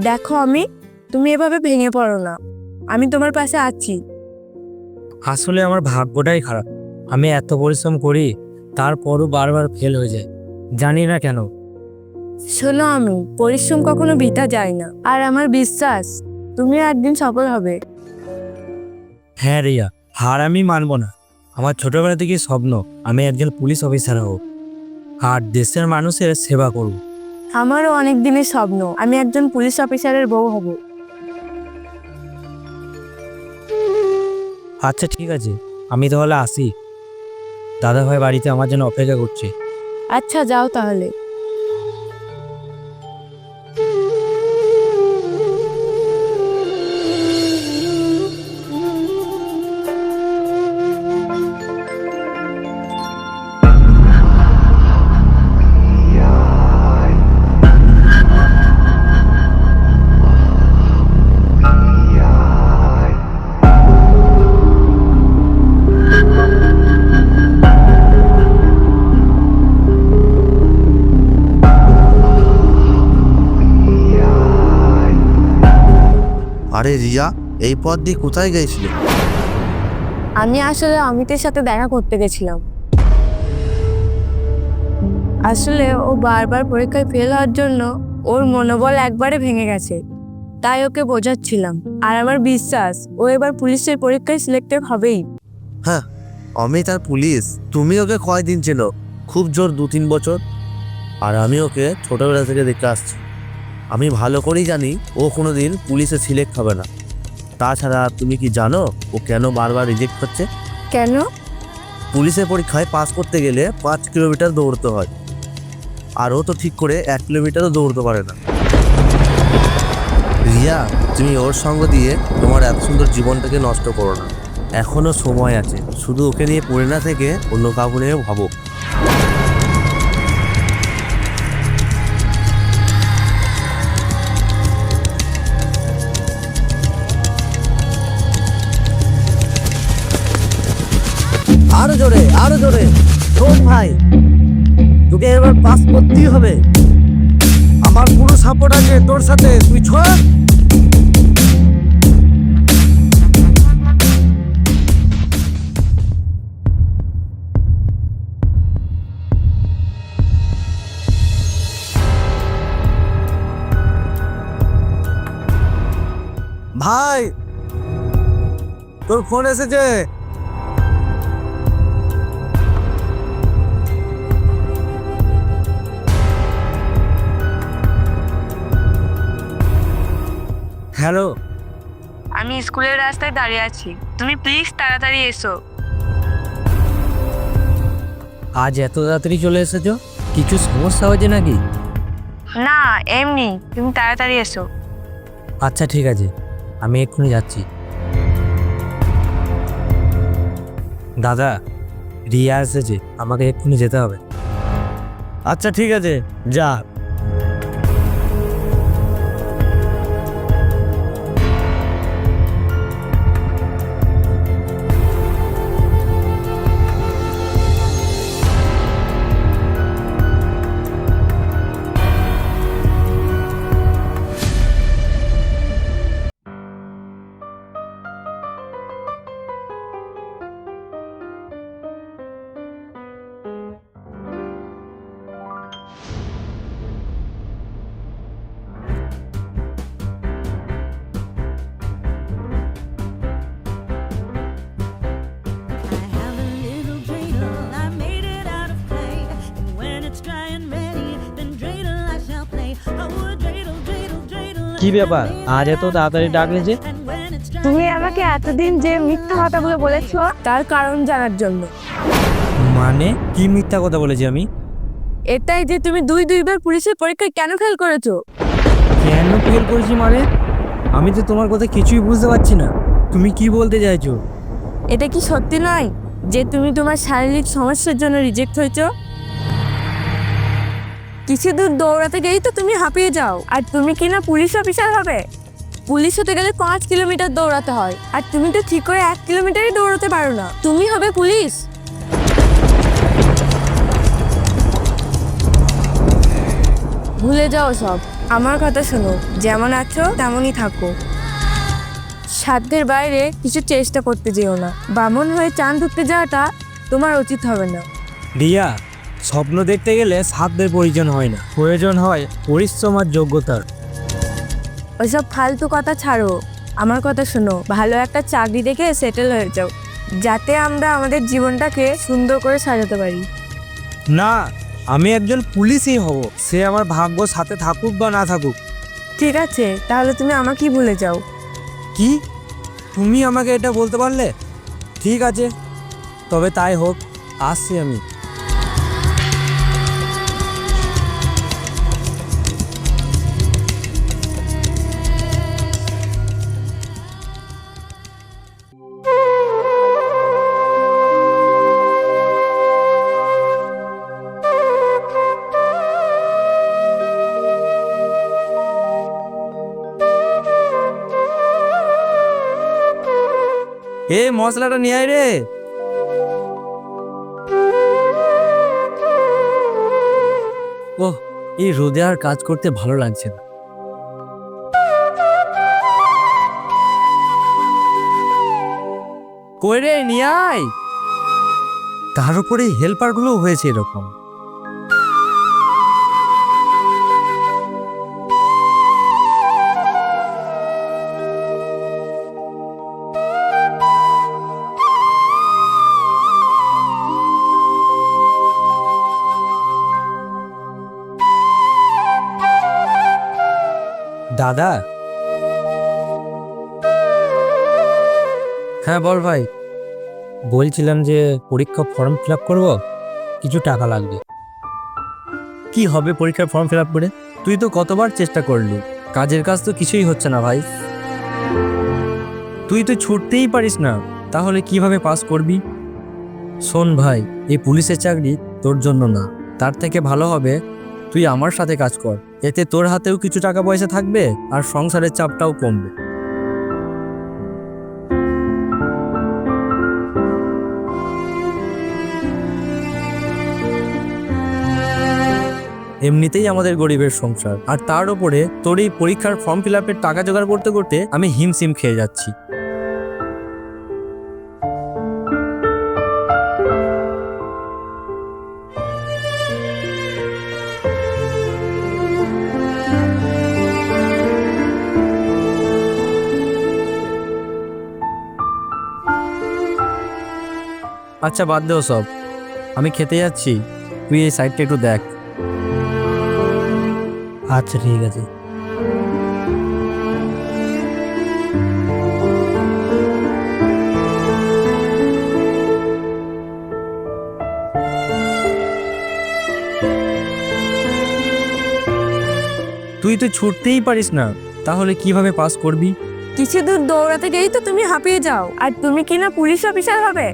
দেখো তুমি এভাবে ভেঙে পড়ো না, আমি তোমার পাশে আছি। আসলে আমার ভাগ্যটাই খারাপ। আমি এত পরিশ্রম করি, তারপরও বারবার ফেল হয়ে যায়, জানি না কেন। শোনো, পরিশ্রম কখনো বৃথা যায় না, আর আমার বিশ্বাস তুমি একদিন সফল হবে। হ্যাঁ রিয়া, হার আমি মানব না। আমার ছোটবেলা থেকে স্বপ্ন আমি একজন পুলিশ অফিসার হব, আর দেশের মানুষের সেবা করব। আমারও অনেক দিনের স্বপ্ন আমি একজন পুলিশ অফিসারের বউ হব। আচ্ছা ঠিক আছে, আমি তাহলে আসি। দাদা ভাই বাড়িতে আমার জন্য অপেক্ষা করছে। আচ্ছা, যাও তাহলে। আরে রিয়া, এই পথ দিয়ে কোথায় গিয়েছিল? আমি আসলে অমিতের সাথে দেখা করতে গেছিলাম। আসলে ও বারবার পরীক্ষায় ফেল হওয়ার জন্য ওর মনোবল একবারে ভেঙে গেছে, তাই ওকে বোঝাচ্ছিলাম। আর আমার বিশ্বাস ও এবার পুলিশের পরীক্ষায় সিলেক্টেড হবেই। হ্যাঁ, অমিত আর পুলিশ। তুমি ওকে কয়দিন চেনো? খুব জোর 2-3 বছর। আর আমি ওকে ছোটবেলা থেকে দেখে আসছি। আমি ভালো করেই জানি ও কোনোদিন পুলিশে সিলেক্ট হবে না। তাছাড়া তুমি কি জানো ও কেন বারবার রিজেক্ট হচ্ছে? কেন? পুলিশের পরীক্ষায় পাস করতে গেলে 5 কিলোমিটার দৌড়তে হয়, আর ও তো ঠিক করে 1 কিলোমিটারও দৌড়তে পারে না। রিয়া, তুমি ওর সঙ্গ দিয়ে তোমার এত সুন্দর জীবনটাকে নষ্ট করো না। এখনো সময় আছে, শুধু ওকে নিয়ে পড়ে না থেকে অন্য কাউকে নিয়ে ভাবো। আরো জোরে, আরো জোরে। শোন ভাই, তোকে এবার পাস করতেই হবে। আমার পুরো সাপোর্ট আছে তোর সাথে, তুই ছোড়। ভাই, তোর ফোন এসেছে। হ্যালো। আমি স্কুলের রাস্তায় দাঁড়িয়ে আছি, তুমি প্লিজ তাড়াতাড়ি এসো। আজ এত তাড়াতাড়ি চলে এসেছো, কিছু সমস্যা হয়েছে নাকি? না, এমনি, তুমি তাড়াতাড়ি এসো। আচ্ছা ঠিক আছে, আমি এক্ষুনি যাচ্ছি। দাদা, রিয়া এসেছে, আমাকে এক্ষুনি যেতে হবে। আচ্ছা ঠিক আছে, যা। কি ব্যাপার, আজ এত তাড়াতাড়ি ডাকলে যে? তুমি আমাকে এতদিন যে মিথ্যা কথাগুলো বলেছো তার কারণ জানার জন্য। মানে কি মিথ্যা কথা বলেছি আমি? এটাই যে তুমি দুইবার পুলিশের পরীক্ষায় কেন ফেল করেছো। কেন ফেল করেছি মানে? আমি তো তোমার কথা কিছুই বুঝতে পারছি না, তুমি কি বলতে চাইছো? এটা কি সত্যি নয় যে তুমি তোমার শারীরিক সমস্যার জন্য রিজেক্ট হয়েছো? কিছু দূর দৌড়াতে গেলেই তো তুমি হাঁপিয়ে যাও, আর তুমি কি না পুলিশ অফিসার হবে? পুলিশ হতে গেলে 5 কিলোমিটার দৌড়াতে হয়, আর তুমি তো ঠিক করে 1 কিলোমিটারই দৌড়াতে পারো না। তুমি হবে পুলিশ? ভুলে যাও সব। আমার কথা শোনো, যেমন আছো তেমনই থাকো। সাধ্যের বাইরে কিছু চেষ্টা করতে যেও না। বামন হয়ে চাঁদ ধরতে যাওয়াটা তোমার উচিত হবে না। রিয়া, স্বপ্ন দেখতে গেলে সাধ্যের প্রয়োজন হয় না, প্রয়োজন হয় পরিশ্রম আর যোগ্যতার। ওইসব ফালতু কথা ছাড়ো, আমার কথা শোনো। ভালো একটা চাকরি দেখে সেটেল হয়ে যাও, যাতে আমরা আমাদের জীবনটাকে সুন্দর করে সাজাতে পারি। না, আমি একজন পুলিশই হব, সে আমার ভাগ্য সাথে থাকুক বা না থাকুক। ঠিক আছে, তাহলে তুমি আমাকেই ভুলে যাও। কি, তুমি আমাকে এটা বলতে পারলে? ঠিক আছে, তবে তাই হোক, আসছি আমি। এ মশলাটা নিয়ে আয় রে। ওহ, এই রোদে আর কাজ করতে ভালো লাগছে না। কই রে, নিয়ে আয়। তার উপরে হেল্পারগুলো হয়েছে এরকম। দাদা। হ্যাঁ বল ভাই। বলছিলাম যে পরীক্ষা ফর্ম ফিল আপ করবো, কিছু টাকা লাগবে। কি হবে পরীক্ষার ফর্ম ফিল আপ করে? তুই তো কতবার চেষ্টা করলি, কাজের কাজ তো কিছুই হচ্ছে না ভাই। তুই তো ছুটতেই পারিস না, তাহলে কিভাবে পাস করবি? শোন ভাই, এই পুলিশের চাকরি তোর জন্য না, তার থেকে ভালো হবে তুই আমার সাথে কাজ কর। এতে তোর হাতেও কিছু টাকা পয়সা থাকবে আর সংসারের চাপটাও কমবে। এমনিতেই আমাদের গরিবের সংসার, আর তার উপরে তোর এই পরীক্ষার ফর্ম ফিল আপের টাকা জোগাড় করতে করতে আমি হিমশিম খেয়ে যাচ্ছি। আচ্ছা বাদ দেও সব, আমি খেতে যাচ্ছি, তুই এই সাইডটা একটু দেখ। আচ্ছা ঠিক আছে। তুই তো ছুটতেই পারিস না, তাহলে কিভাবে পাস করবি? কিছু দূর দৌড়াতে গেলেই তো তুমি হাঁপিয়ে যাও, আর তুমি কিনা পুলিশ অফিসার হবে।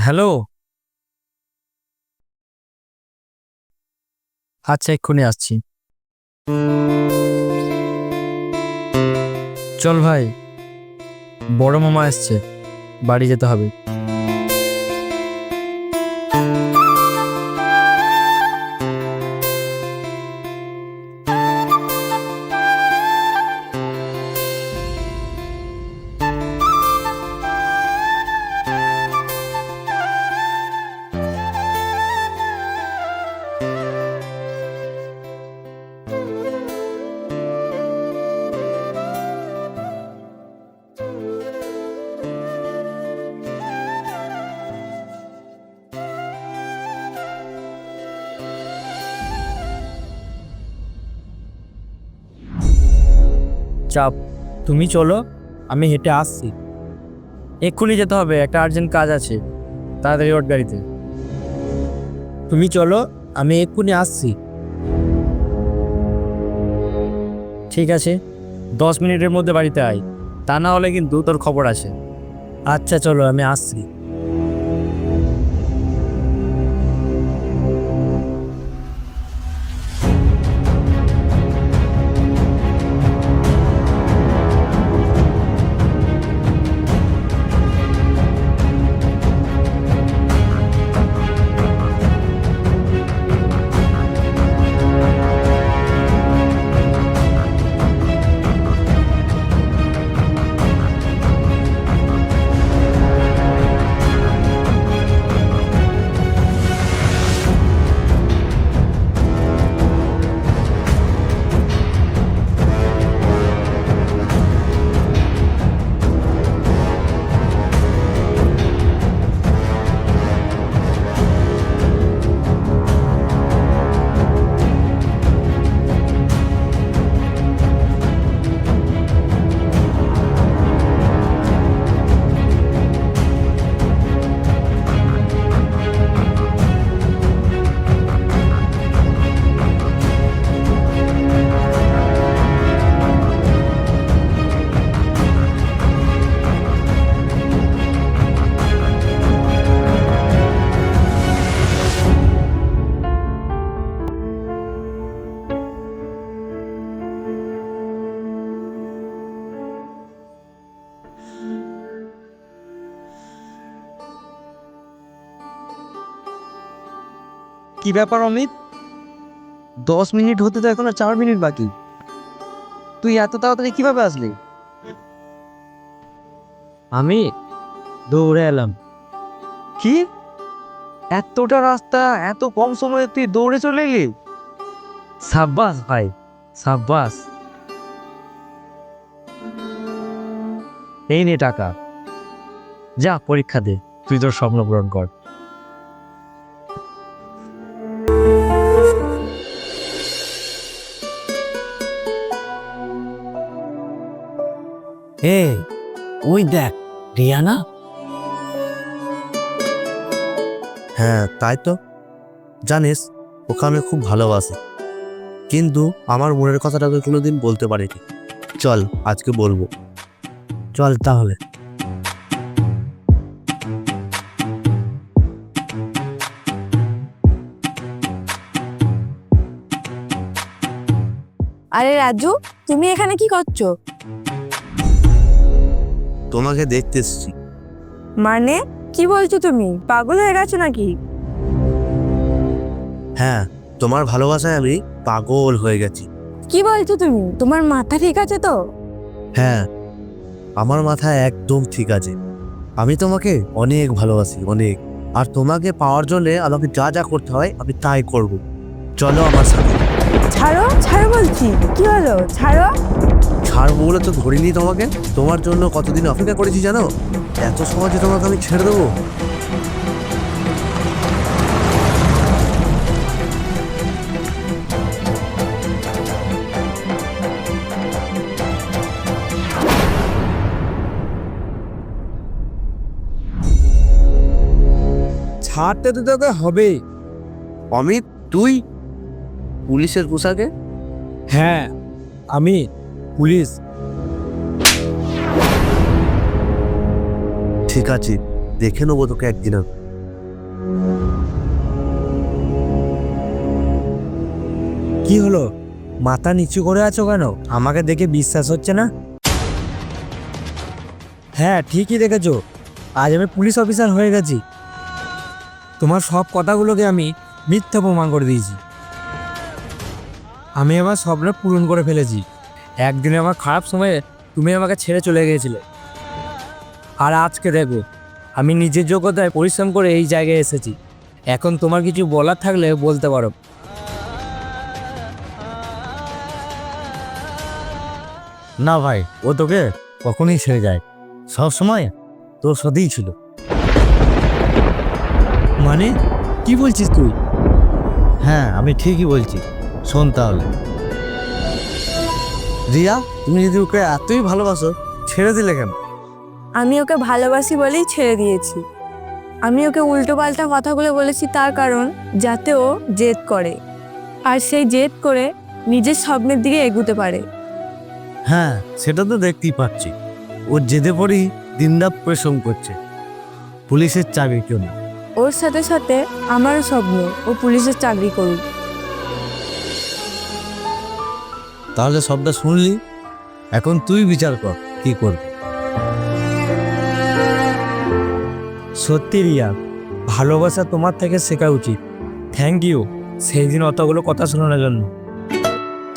হ্যালো, আচ্ছা এক্ষুনি আসছি। চল ভাই, বড় মামা আসছে, বাড়ি যেতে হবে। চাপ, তুমি চলো, আমি হেঁটে আসছি। এক্ষুনি যেতে হবে, একটা আর্জেন্ট কাজ আছে, তাড়াতাড়ি ওঠ গাড়িতে। তুমি চলো, আমি এক্ষুনি আসছি। ঠিক আছে, 10 মিনিটের মধ্যে বাড়িতে আয়, তা না হলে কিন্তু তোর খবর আছে। আচ্ছা চলো, আমি আসছি। কি ব্যাপার অমিত, 10 মিনিট হতে তো এখন আর 4 মিনিট বাকি। তুই এত তাড়াতাড়ি কিভাবে আসলি? আমি দৌড়ে এলাম। কি, এতটা রাস্তা এত কম সময়ে তুই দৌড়ে চলে এলি? সাব্বাস ভাই, সাব্বাস। এই নে টাকা, যা পরীক্ষা দে, তুই তোর স্বপ্ন পূরণ কর। ওই দেখ, রিয়ানা। হ্যাঁ তাই তো, জানিস ওকে আমি খুব ভালোবাসি, কিন্তু আমার মনের কথাটাকে কোনোদিন বলতে পারিনি। চল আজকে বলবো। চল তাহলে। আরে রাজু, তুমি এখানে কি করছো? তোমাকে দেখতে এসেছি। মানে কি বলছো তুমি? পাগল হয়ে গেছো নাকি? হ্যাঁ, তোমার ভালোবাসায় আমি পাগল হয়ে গেছি। কি বলছো তুমি? তোমার মাথা ঠিক আছে তো? হ্যাঁ, আমার মাথায় একদম ঠিক আছে। আমি তোমাকে অনেক ভালোবাসি, অনেক। আর তোমাকে পাওয়ার জন্য আমাকে যা যা করতে হয় আমি তাই করব। চলো আমার সাথে। ছাড়ো ছাড়ো বলছি, কি হলো? ছাড়ো। ছাড়বো বলে তো ধরিনি তোমাকে। তোমার জন্য কতদিন অপেক্ষা করেছি জানো? এত সহজে তোমাকে আমি ছেড়ে দেবো? ছাড়তে তো তোকে হবে। অমিত, তুই পুলিশের পোশাকে? হ্যাঁ, আমি পুলিশ। ঠিক আছে, দেখে নেবো তোকে একদিন। কি হলো, মাথা নিচু করে আছো কেন? আমাকে দেখে বিশ্বাস হচ্ছে না? হ্যাঁ, ঠিকই দেখেছো, আজ আমি পুলিশ অফিসার হয়ে গেছি। তোমার সব কথাগুলোকে আমি মিথ্যা প্রমাণ করে দিয়েছি। আমি আমার স্বপ্ন পূরণ করে ফেলেছি। একদিনে আমার খারাপ সময়ে তুমি আমাকে ছেড়ে চলে গিয়েছিলে, আর আজকে দেখো আমি নিজের যোগ্যতায় পরিশ্রম করে এই জায়গায় এসেছি। এখন তোমার কিছু বলার থাকলে বলতে পারো। না ভাই, ও তোকে কখনোই ছেড়ে যায়, সব সময় তোর সাথেই ছিল। মানে কি বলছিস তুই? হ্যাঁ, আমি ঠিকই বলছি, শোন তাহলে। রিয়া, তুমি যদি ওকে এতই ভালোবাসো, ছেড়ে দিলে কেন? আমি ওকে ভালোবাসি বলেই ছেড়ে দিয়েছি। আমি ওকে উল্টোপাল্টা কথাগুলো বলেছি তার কারণ যাতে ও জেদ করে, আর সেই জেদ করে নিজের স্বপ্নের দিকে এগুতে পারে। হ্যাঁ, সেটা তো দেখতেই পাচ্ছি। ও জেদে পড়েই দিনরাত পরিশ্রম করছে পুলিশের চাকরির জন্য। ওর সাথে সাথে আমারও স্বপ্ন ও পুলিশের চাকরি করুক। তাহলে সবটা শুনলি, এখন তুই বিচার কর কি করবি। সত্যি রিয়া, ভালোবাসা তোমার থেকে শেখা উচিত। থ্যাংক ইউ সেই দিন অতগুলো কথা শোনানোর জন্য।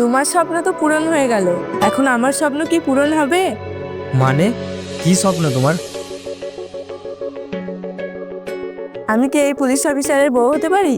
তোমার স্বপ্ন তো পূরণ হয়ে গেল, এখন আমার স্বপ্ন কি পূরণ হবে? মানে কি স্বপ্ন তোমার? আমি কি এই পুলিশ অফিসারের বউ হতে পারি?